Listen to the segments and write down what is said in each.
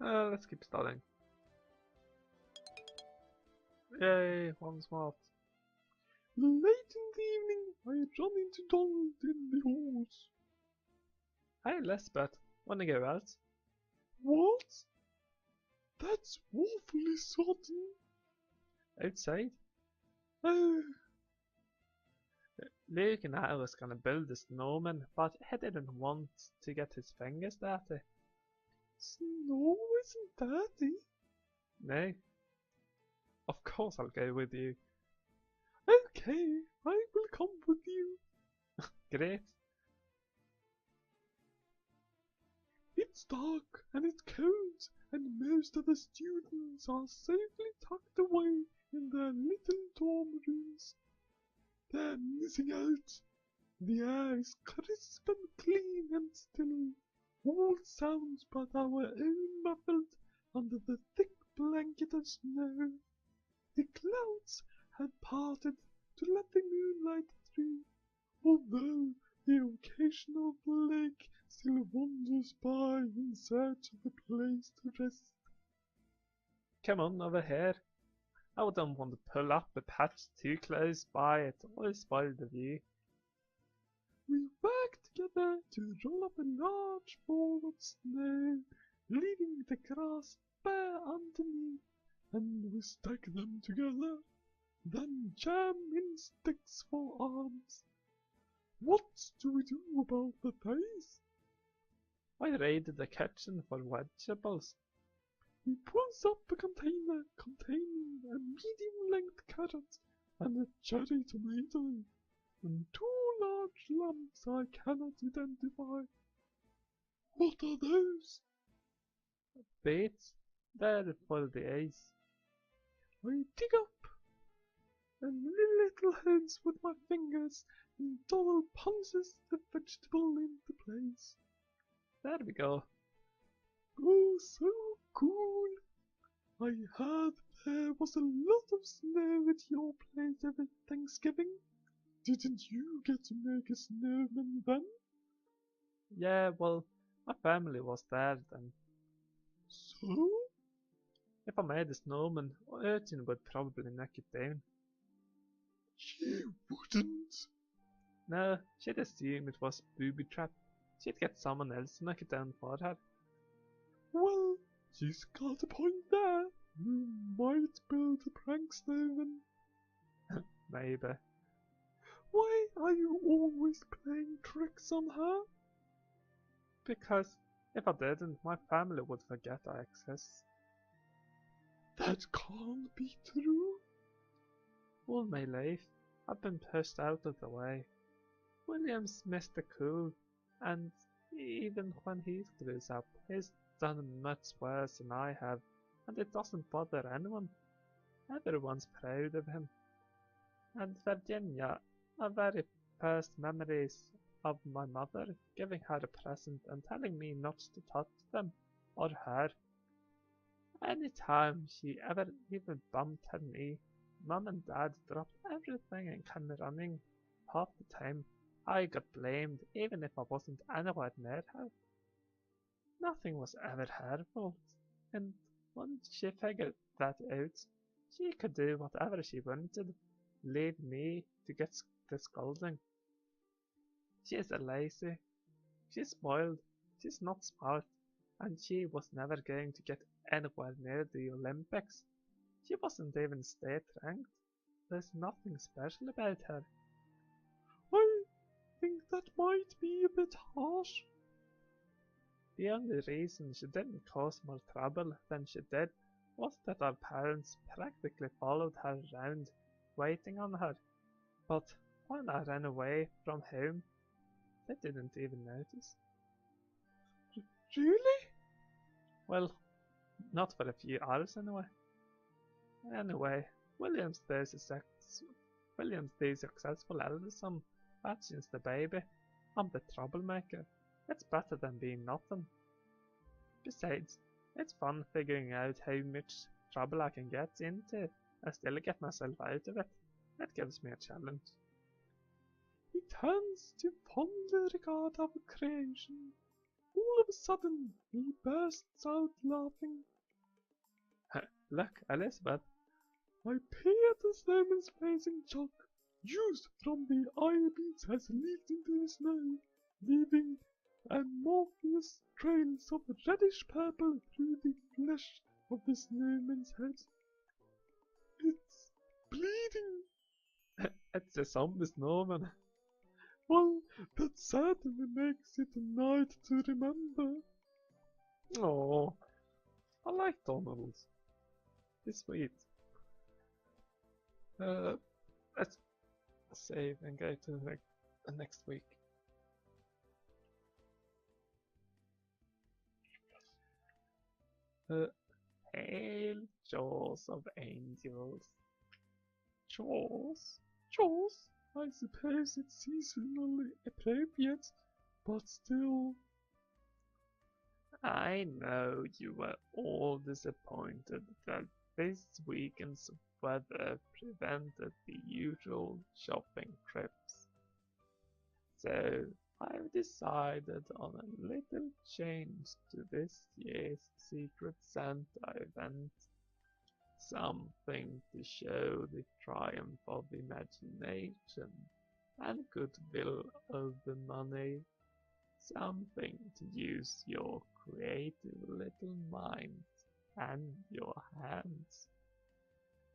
Let's keep studying. Yay, one smart. Late in the evening, I run into Donald in the halls. Hey Lisbeth, wanna go out? What? That's awfully sudden. Outside? Oh, Luke and I was gonna build a snowman, but he didn't want to get his fingers dirty. snow isn't dirty. No. Of course I'll go with you. Okay, I will come with you. Great. It's dark and it's cold, and most of the students are safely tucked away in their little dorm rooms. They're missing out. The air is crisp and clean and still. All sounds but our own muffled under the thick blanket of snow. The clouds had parted to let the moonlight through, although the occasional flake still wanders by in search of a place to rest. Come on over here. I don't want to pull up a patch too close by it or spoil the view. We worked together to roll up a large ball of snow, leaving the grass bare underneath, and we stuck them together, then jam in sticks for arms. What do we do about the face? I raided the kitchen for vegetables. We pulls up a container containing a medium-length carrot and a cherry tomato, and two large lumps I cannot identify. What are those? Beets, they're for the eyes. I dig up little heads with my fingers, and Donald punches the vegetable into place. There we go. Oh, so cool! I heard there was a lot of snow at your place over Thanksgiving. Didn't you get to make a snowman then? Yeah, well, my family was there then. So? If I made a snowman, Urchin would probably knock it down. She wouldn't. No, she'd assume it was booby trap. She'd get someone else to knock it down for her. Well, she's got a point there. You might build a prank snowman. Maybe. Why are you always playing tricks on her? Because if I didn't, my family would forget I exist. That can't be true. All my life, I've been pushed out of the way. William's Mr. Cool, and even when he screws up, he's done much worse than I have, and it doesn't bother anyone. Everyone's proud of him. And Virginia, a very first memories of my mother giving her a present and telling me not to touch them, or her. Anytime she ever even bumped her knee, Mum and Dad dropped everything and came running. Half the time, I got blamed even if I wasn't anywhere near her. Nothing was ever her fault, and once she figured that out, she could do whatever she wanted, leave me to get the scolding. She's a lazy, she's spoiled, she's not smart, and she was never going to get anywhere near the Olympics. She wasn't even state ranked. There's nothing special about her. I think that might be a bit harsh. The only reason she didn't cause more trouble than she did was that our parents practically followed her around, waiting on her. But when I ran away from home, they didn't even notice. Really? Well, not for a few hours anyway. Anyway, William's the successful eldest son, Patchin's the baby. I'm the troublemaker. It's better than being nothing. Besides, it's fun figuring out how much trouble I can get into and still get myself out of it. It gives me a challenge. He turns to fonder regard of creation. All of a sudden, he bursts out laughing. Look, Elizabeth. I peer at the snowman's face and chalk used from the eye beads has leaked into the snow, leaving amorphous trails of reddish purple through the flesh of the snowman's head. It's bleeding. It's a zombie snowman. Well, that certainly makes it a night to remember. Oh, I like Donald. He's sweet. Let's save and go to the next week. Hail, jaws of angels. Jaws? Jaws? I suppose it's seasonally appropriate, but still. I know you were all disappointed that this weekend's weather prevented the usual shopping trips. So I've decided on a little change to this year's Secret Santa event. Something to show the triumph of imagination and goodwill over money. Something to use your creative little mind and your hands.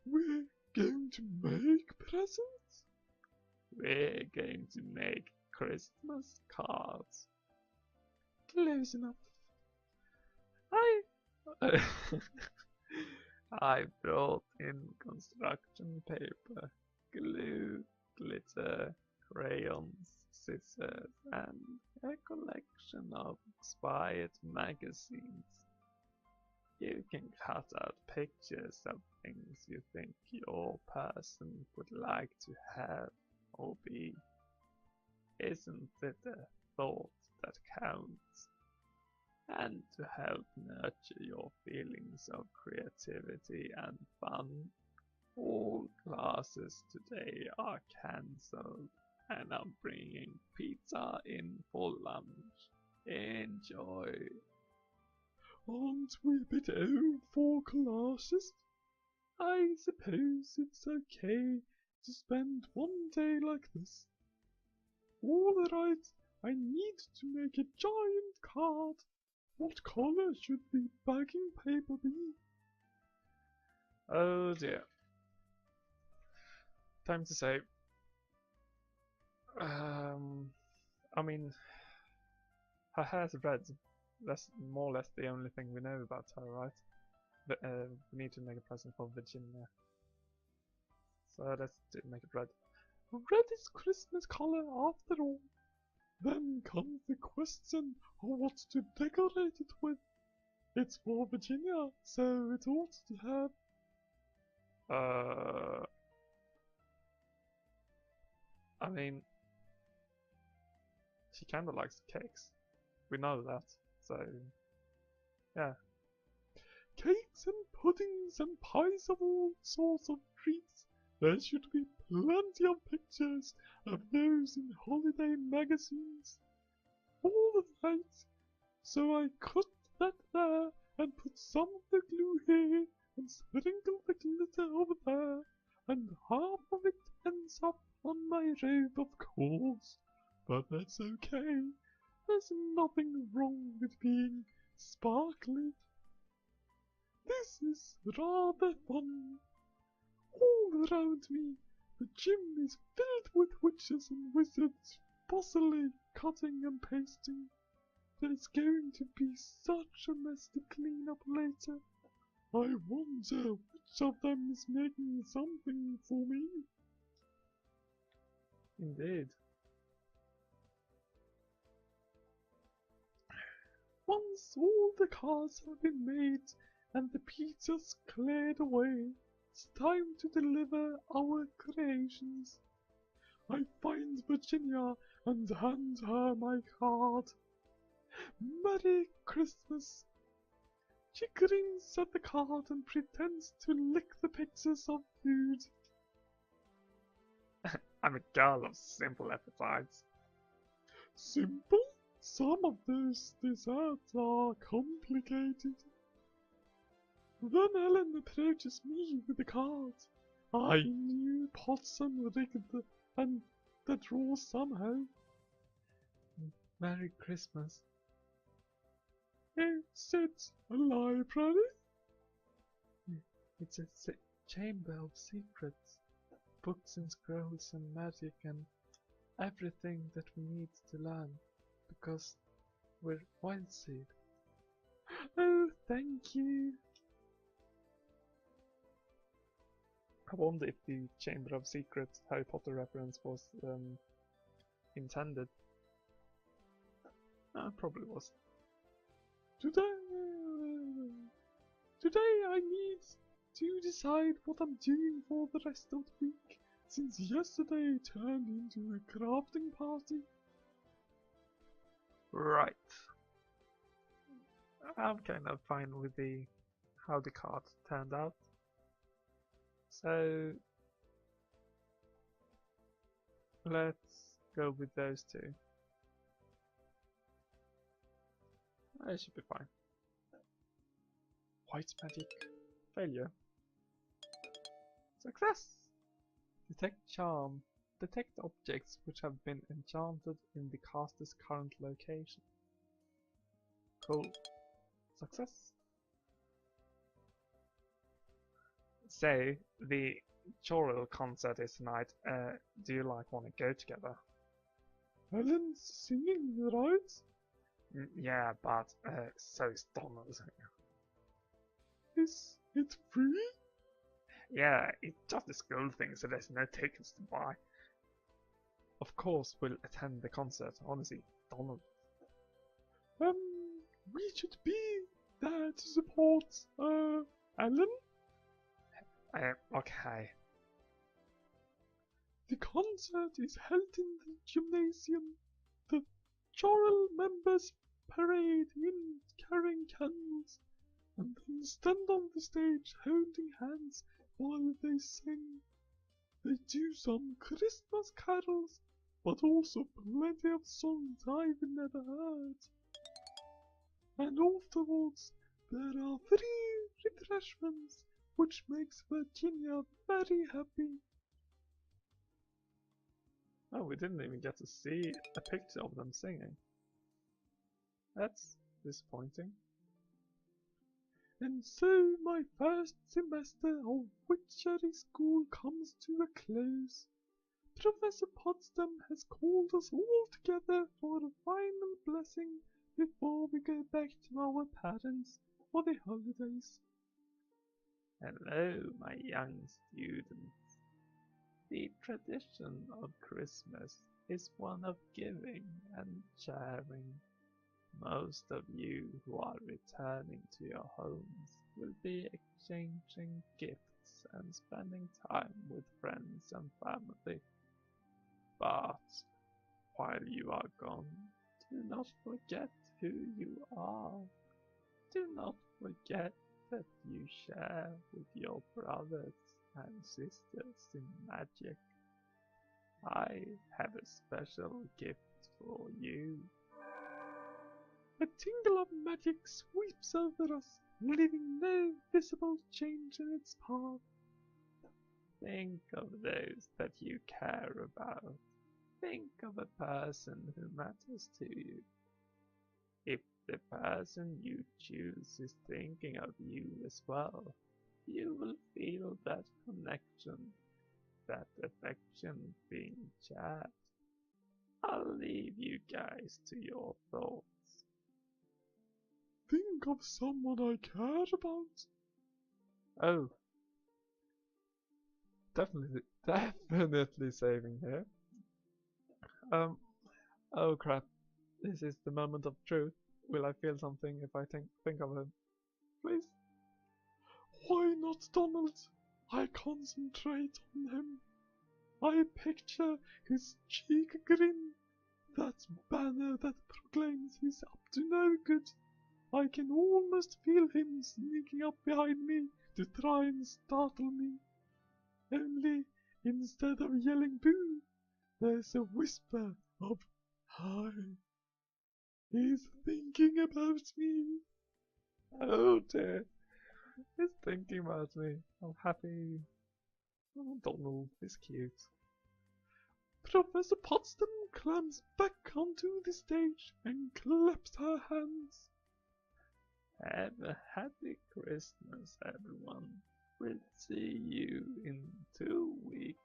We're going to make presents? We're going to make Christmas cards. Close enough. I brought in construction paper, glue, glitter, crayons, scissors, and a collection of expired magazines. You can cut out pictures of things you think your person would like to have or be. Isn't it a thought that counts? And to help nurture your feelings of creativity and fun, all classes today are cancelled and I'm bringing pizza in for lunch. Enjoy! Aren't we a bit old for classes? I suppose it's okay to spend one day like this. All right, I need to make a giant card. What color should the backing paper be? Oh dear. Time to save. I mean, her hair's red. That's more or less the only thing we know about her, right? But we need to make a present for Virginia. So let's make it red. Red is Christmas color after all. Then comes the question of what to decorate it with. It's for Virginia, so it ought to have... I mean, she kinda likes cakes. We know that, so yeah. Cakes and puddings and pies of all sorts of treats. There should be plenty of pictures of those in holiday magazines. All right, so I cut that there and put some of the glue here and sprinkle the glitter over there, and half of it ends up on my robe, of course. But that's okay. There's nothing wrong with being sparkly. This is rather fun. All around me, the gym is filled with witches and wizards, fussily cutting and pasting. There's going to be such a mess to clean up later. I wonder which of them is making something for me. Indeed. Once all the cars have been made and the pizzas cleared away, it's time to deliver our creations. I find Virginia and hand her my card. Merry Christmas! She grins at the card and pretends to lick the pictures of food. I'm a girl of simple appetites. Simple? Some of those desserts are complicated. Then Ellen approaches me with the card. I knew Potsdam rigged and the draw somehow. Merry Christmas. Is it a library? It's a chamber of secrets. Books and scrolls and magic and everything that we need to learn. Because we're wild seed. Oh, thank you. I wonder if the Chamber of Secrets Harry Potter reference was intended. Probably was. Today I need to decide what I'm doing for the rest of the week, since yesterday turned into a crafting party. Right. I'm kind of fine with how the card turned out. So let's go with those two. I should be fine. White magic. Failure. Success! Detect charm. Detect objects which have been enchanted in the caster's current location. Cool. Success. So, the choral concert is tonight. Do you want to go together? Ellen's singing, right? Yeah, but so is Donald. Is it free? Yeah, it's just a school thing, so there's no tickets to buy. Of course, we'll attend the concert. Honestly, Donald. We should be there to support, Ellen. Okay. The concert is held in the gymnasium. The choral members parade in carrying candles and then stand on the stage holding hands while they sing. They do some Christmas carols, but also plenty of songs I've never heard. And afterwards, there are free refreshments, which makes Virginia very happy. Oh, we didn't even get to see a picture of them singing. That's disappointing. And so my first semester of witchery school comes to a close. Professor Potsdam has called us all together for a final blessing before we go back to our parents for the holidays. Hello, my young students. The tradition of Christmas is one of giving and sharing. Most of you who are returning to your homes will be exchanging gifts and spending time with friends and family. But while you are gone, do not forget who you are. Do not forget that you share with your brothers and sisters in magic. I have a special gift for you. A tingle of magic sweeps over us, leaving no visible change in its path. Think of those that you care about. Think of a person who matters to you. If the person you choose is thinking of you as well, you will feel that connection, that affection being shared. I'll leave you guys to your thoughts. Think of someone I care about. Oh, definitely saving here. Oh crap. This is the moment of truth. Will I feel something if I think of him? Please? Why not Donald? I concentrate on him. I picture his cheek grin, that banner that proclaims he's up to no good. I can almost feel him sneaking up behind me to try and startle me. Only, instead of yelling boo, there's a whisper of hi. He's thinking about me. Oh dear, he's thinking about me. I'm happy. Oh, Donald is cute. Professor Potsdam climbs back onto the stage and claps her hands. Have a happy Christmas, everyone. We'll see you in 2 weeks.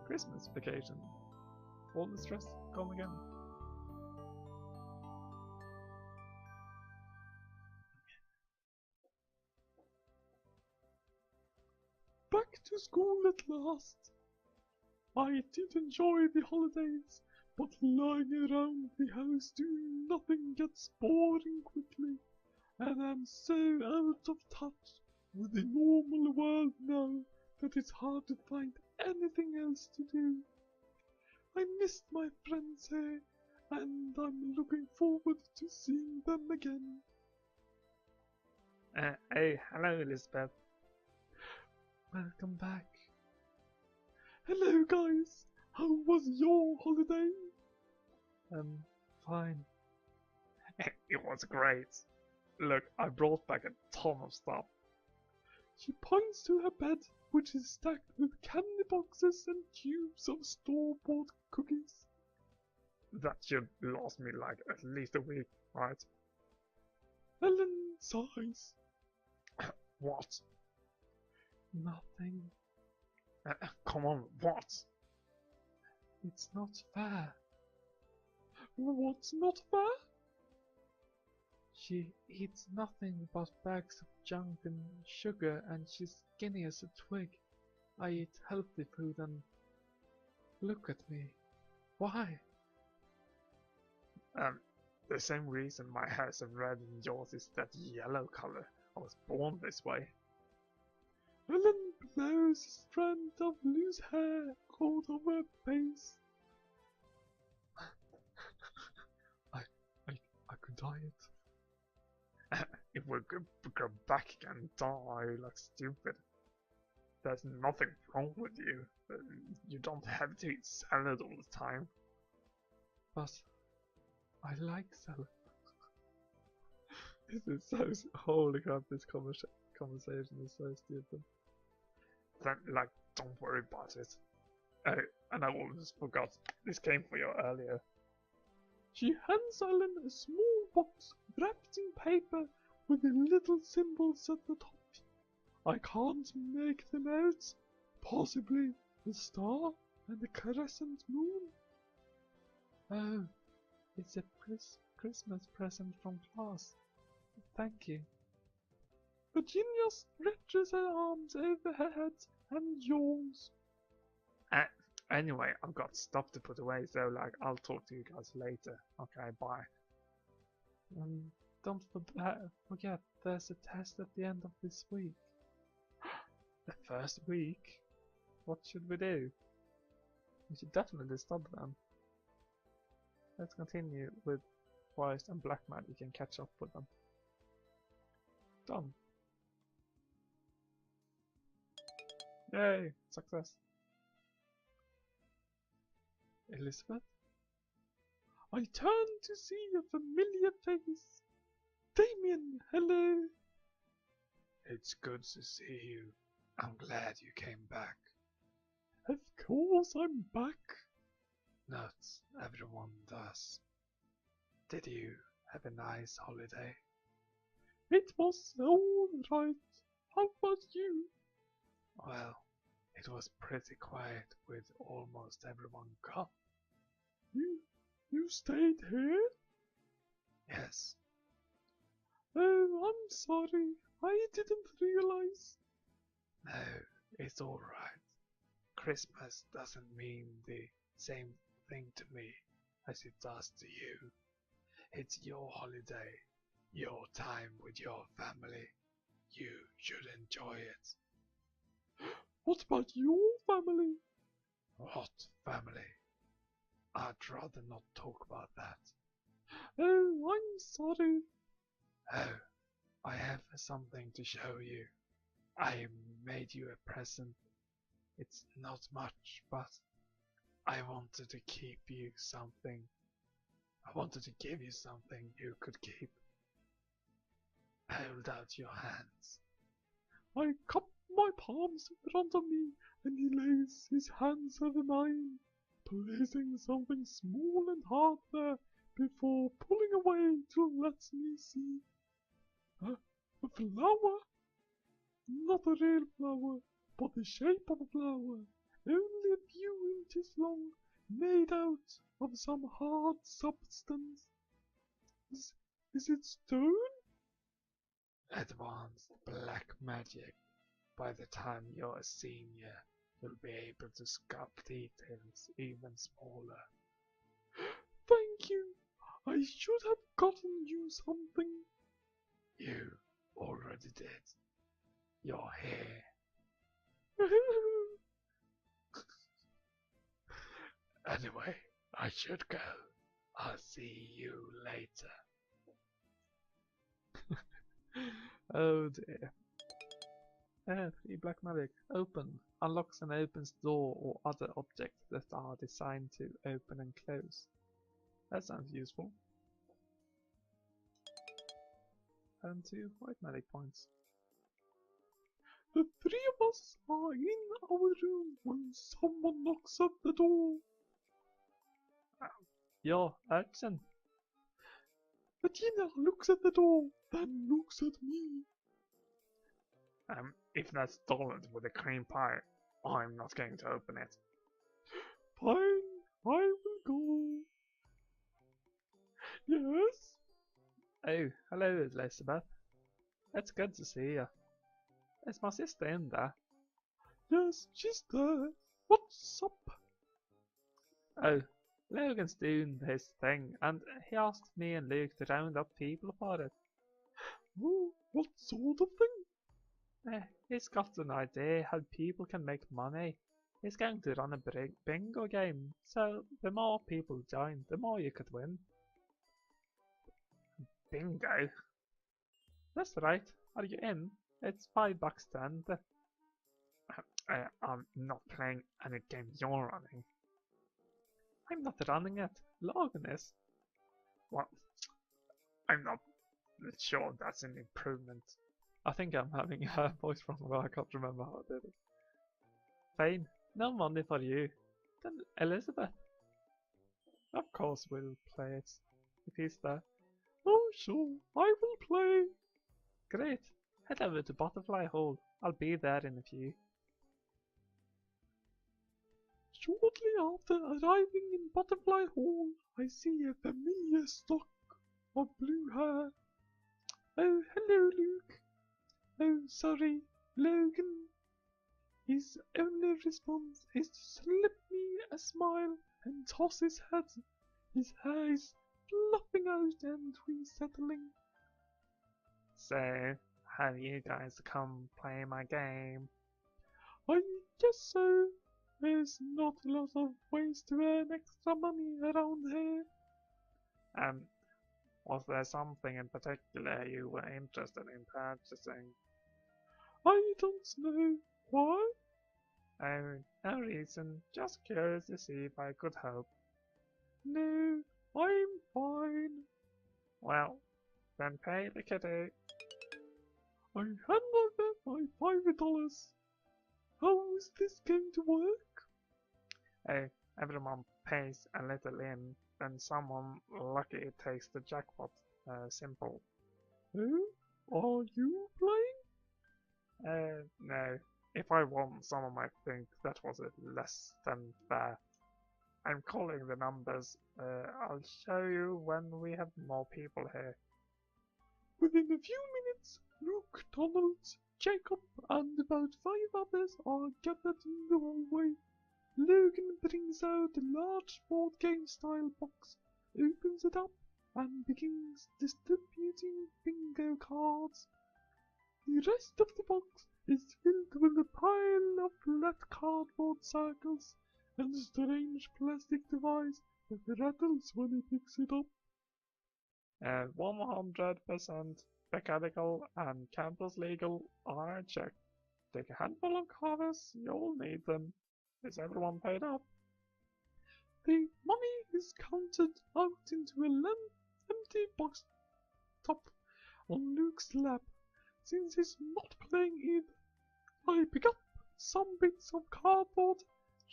Christmas vacation. All the stress gone again. Back to school at last. I did enjoy the holidays, but lying around the house doing nothing gets boring quickly, and I'm so out of touch with the normal world now that it's hard to find anything else to do. I missed my friends here, and I'm looking forward to seeing them again. Hey, hello Elizabeth. Welcome back. Hello guys, how was your holiday? Fine. It was great. Look, I brought back a ton of stuff. She points to her bed, which is stacked with candy boxes and tubes of store-bought cookies. That should last me like at least a week, right? Ellen sighs. What? Nothing. Come on, what? It's not fair. What's not fair? She eats nothing but bags of junk and sugar, and she's skinny as a twig. I eat healthy food and look at me. Why? The same reason my hair's red and yours is that yellow color. I was born this way. Ellen blows a strand of loose hair out of her face. I could dye it. If we could go back and die like stupid. There's nothing wrong with you. You don't have to eat salad all the time. But I like salad. This is so... Holy crap, this conversation is so stupid. Then, like, don't worry about it. And I almost forgot, this came for you earlier. She hands Ellen a small box wrapped in paper with the little symbols at the top. I can't make them out. Possibly a star and a crescent moon. Oh, it's a Christmas present from class. Thank you. Virginia stretches her arms over her head and yawns. Anyway, I've got stuff to put away, so like I'll talk to you guys later. Okay, bye. Don't forget, there's a test at the end of this week. The first week? What should we do? We should definitely stop them. Let's continue with White and Black Magic and catch up with them. Done. Yay! Success. Elizabeth? I turn to see a familiar face. Damien, hello. It's good to see you. I'm glad you came back. Of course I'm back. Not everyone does. Did you have a nice holiday? It was all right. How about you? Well, it was pretty quiet with almost everyone gone. You stayed here? Yes, Oh, I'm sorry. I didn't realize. no, it's alright. Christmas doesn't mean the same thing to me as it does to you. It's your holiday, your time with your family. You should enjoy it. What about your family? What family? I'd rather not talk about that. Oh, I'm sorry. Oh, I have something to show you. I made you a present. It's not much, but I wanted to keep you something. I wanted to give you something you could keep. Hold out your hands. I cup my palms in front of me, and he lays his hands over mine, placing something small and hard there before pulling away to let me see. A flower? Not a real flower, but the shape of a flower, only a few inches long, made out of some hard substance. Is it stone? Advanced black magic. By the time you're a senior, you'll be able to sculpt details even smaller. Thank you. I should have gotten you something. You already did. Your hair. Anyway, I should go. I'll see you later. Oh dear. 3 black magic. Open. Unlocks and opens door or other objects that are designed to open and close. That sounds useful. And 2 white magic points. The three of us are in our room when someone knocks at the door. Yo, Urchin. Bettina looks at the door, then looks at me. If that's Donald with a cream pie, I'm not going to open it. Fine, I will go. Yes? Oh, hello Elizabeth. It's good to see you. Is my sister in there? Yes, she's there. What's up? Oh, Logan's doing his thing, and he asked me and Luke to round up people for it. Oh, what sort of thing? He's got an idea how people can make money. He's going to run a bingo game, so the more people join, the more you could win. Bingo? That's right. Are you in? It's $5 to enter. I'm not playing any game you're running. I'm not running it. Logan is. Well, I'm not sure that's an improvement. I think I'm having a voice problem, but I can't remember how I did it. Fine, no money for you. Then Elizabeth. Of course we'll play it, if he's there. Oh, sure, I will play. Great, head over to Butterfly Hall. I'll be there in a few. Shortly after arriving in Butterfly Hall, I see a familiar stock of blue hair. Oh, hello, Luke. Oh, sorry, Logan. His only response is to slip me a smile and toss his head. His hair is fluffing out and resettling. So, have you guys come play my game? I guess so. There's not a lot of ways to earn extra money around here. Was there something in particular you were interested in purchasing? I don't know. Why? Oh, no reason, just curious to see if I could help. No, I'm fine. Well, then pay the kitty. I hand over my $5. How is this going to work? Oh, everyone pays a little in, then someone lucky takes the jackpot. Simple. Oh, are you playing? No. If I won, someone might think that was less than fair. I'm calling the numbers. I'll show you when we have more people here. Within a few minutes, Luke, Donald, Jacob, and about 5 others are gathered in the hallway. Logan brings out a large board game style box, opens it up, and begins distributing bingo cards. The rest of the box is filled with a pile of flat cardboard circles and a strange plastic device that rattles when he picks it up. 100% mechanical and campus legal are checked. Take a handful of cards, you'll need them. Is everyone paid up? The money is counted out into a empty box top on Luke's lap. Since he's not playing either, I pick up some bits of cardboard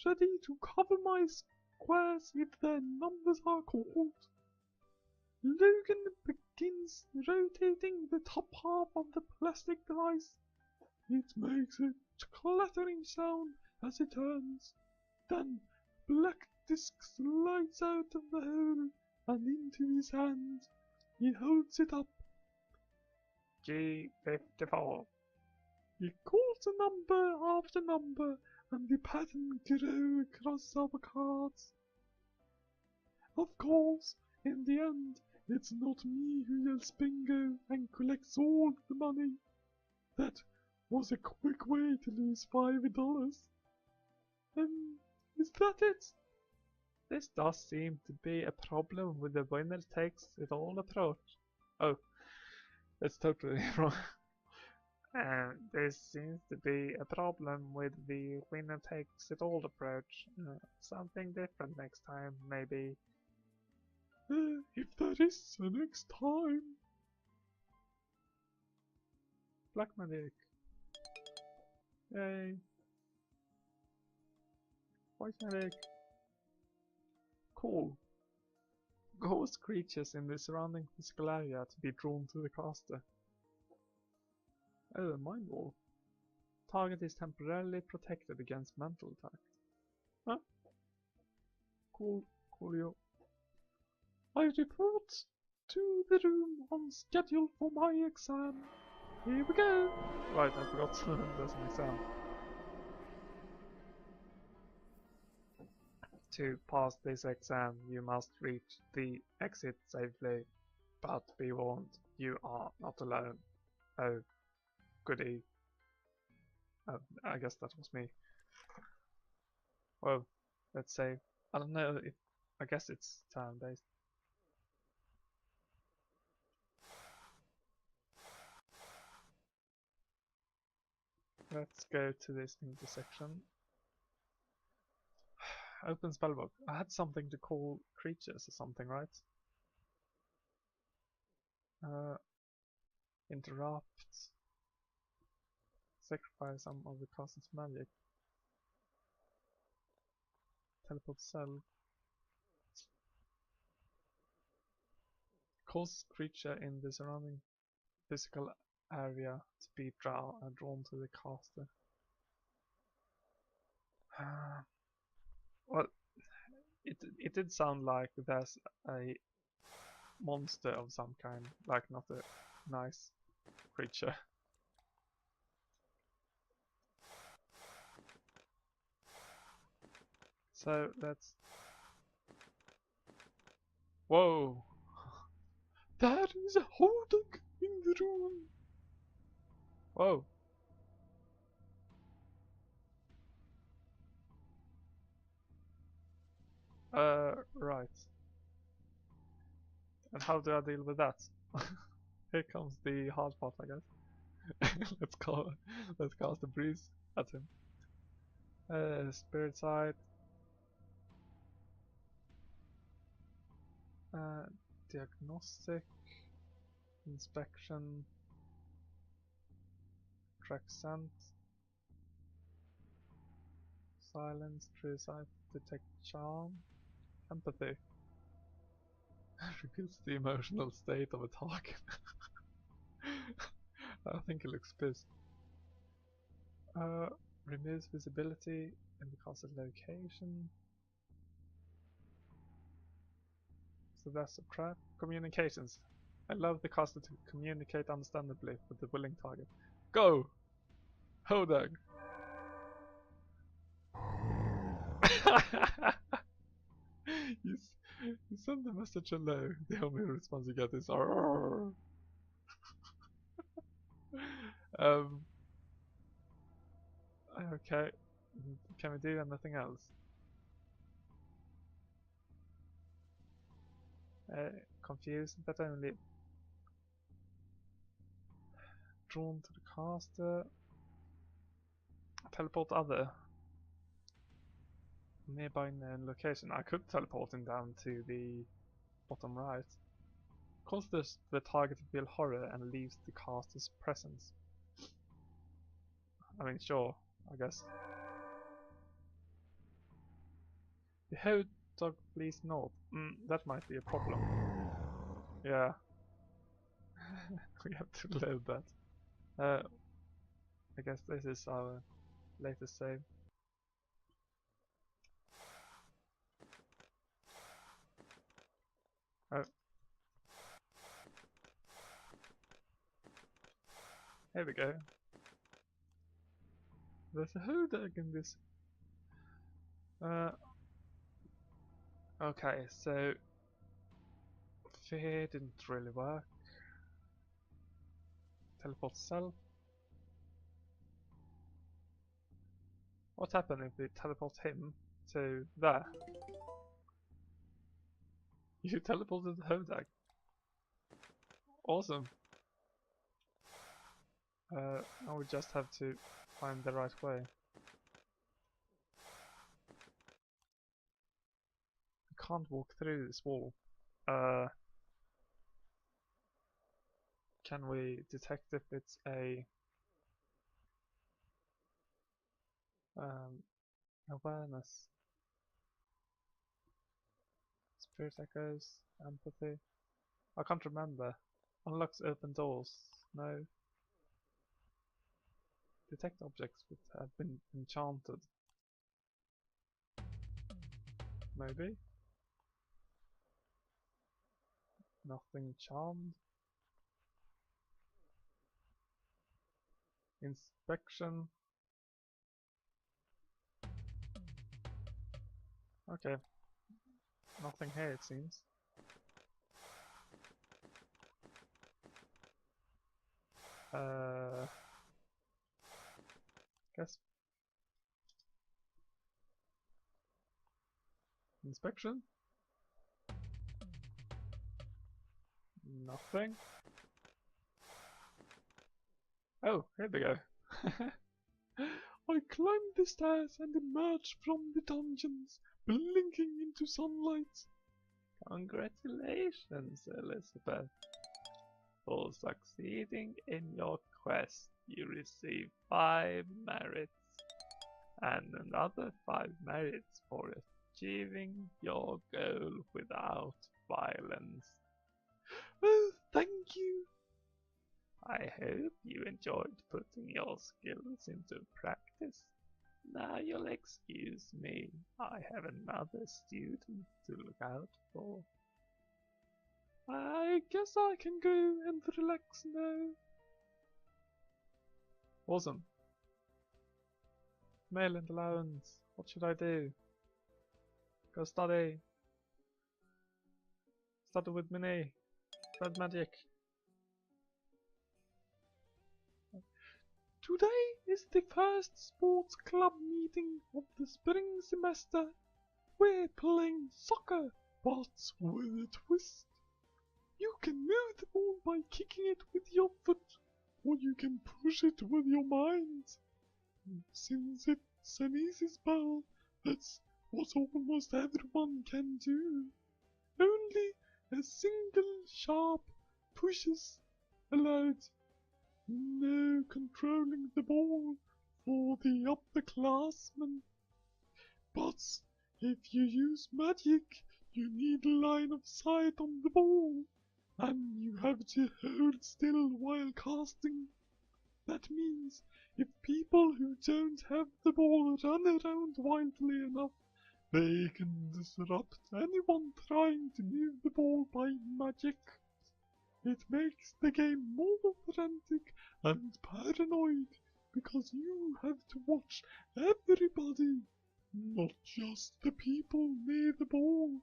ready to cover my squares if their numbers are called. Logan begins rotating the top half of the plastic device. It makes a clattering sound as it turns. Then black disc slides out of the hole and into his hand. He holds it up. G54. He calls a number after number, and the pattern grows across our cards. Of course, in the end, it's not me who yells bingo and collects all the money. That was a quick way to lose $5. Is that it? This does seem to be a problem with the winner takes it all approach. Oh, that's totally wrong. This seems to be a problem with the winner takes it all approach. Something different next time, maybe. If there is a next time. Black magic. Yay. White magic. Cool. Ghost creatures in the surrounding physical area to be drawn to the caster. Oh, a mind wall. Target is temporarily protected against mental attack. Huh? Cool, coolio. I report to the room on schedule for my exam. Here we go. Right, I forgot there's an exam. To pass this exam, you must reach the exit safely, but be warned, you are not alone. Oh, goody. Oh, I guess that was me. Well, let's say, I don't know if, I guess it's turn-based. Let's go to this intersection. Open spellbook. I had something to call creatures or something, right? Interrupt. Sacrifice some of the cast's magic. Teleport cell. Cause creature in the surrounding physical area to be drawn to the caster. Well, it did sound like there's a monster of some kind, like not a nice creature. So let's. Whoa! There is a Hodog in the room. Whoa! Right. And how do I deal with that? Here comes the hard part, I guess. let's cast a breeze at him. Spirit side. Diagnostic. Inspection. Track scent. Silence. True sight. Detect charm. Empathy. Reveals the emotional state of a target. I think he looks pissed. Removes visibility in the castle location. So that's a trap. Communications. I love the caster to communicate understandably with the willing target. Go! Hodag! you send the message hello. The only response you get is "Arrrr." Okay. Can we do anything else? Confused, but only drawn to the caster. Teleport other. nearby known location. I could teleport him down to the bottom right. Cause the target to feel horror and leaves the caster's presence. I mean, sure, I guess. The hot dog flees north. That might be a problem. Yeah. We have to load that. I guess this is our latest save. Oh. Here we go. There's a hot dog in this. Okay, so fear didn't really work. Teleport self. What happened if we teleport him to there? You teleported the Hodag. Awesome. Now we just have to find the right way. I can't walk through this wall. Can we detect if it's a awareness? Spirit echoes, empathy. I can't remember. Unlocks open doors. No. Detect objects that have been enchanted. Maybe. Nothing charmed. Inspection. Okay. Nothing here it seems. Guess. Inspection? Nothing. Oh, here we go. I climbed the stairs and emerged from the dungeons, blinking into sunlight. Congratulations, Elizabeth. For succeeding in your quest, you receive 5 merits, and another 5 merits for achieving your goal without violence. Oh, thank you. I hope you enjoyed putting your skills into practice. Now you'll excuse me, I have another student to look out for. I guess I can go and relax now. Awesome. Mail and allowance. What should I do? Go study. Study with Minnie. Spread magic. Today is the first sports club meeting of the spring semester. We're playing soccer, but with a twist. You can move the ball by kicking it with your foot, or you can push it with your mind. Since it's an easy spell, that's what almost everyone can do. Only a single sharp push is allowed. No controlling the ball for the upperclassmen. But if you use magic, you need a line of sight on the ball, and you have to hold still while casting. That means if people who don't have the ball run around wildly enough, they can disrupt anyone trying to move the ball by magic. It makes the game more frantic and paranoid because you have to watch everybody, not just the people near the ball.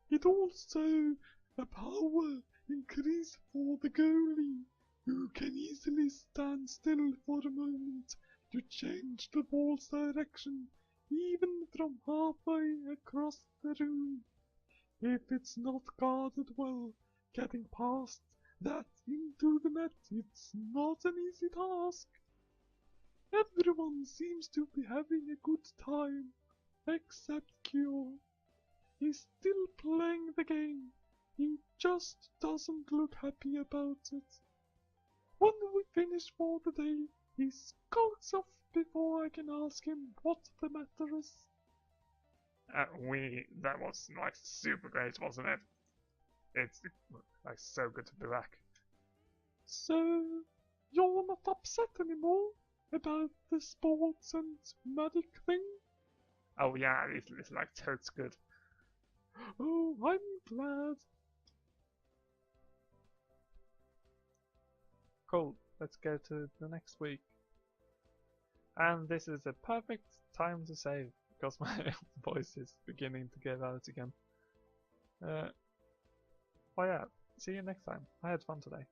It also a power increase for the goalie, who can easily stand still for a moment to change the ball's direction, even from halfway across the room. If it's not guarded well, getting past that into the net, it's not an easy task. Everyone seems to be having a good time. except Cure. He's still playing the game. He just doesn't look happy about it. When we finish for the day, he skulks off before I can ask him what the matter is. That was like super great, wasn't it? It's like so good to be back. So, you're not upset anymore about the sports and magic thing? Oh yeah, it's like totes good. Oh, I'm glad. Cool, let's go to the next week. And this is a perfect time to save, because my voice is beginning to give out again. Oh yeah, see you next time. I had fun today.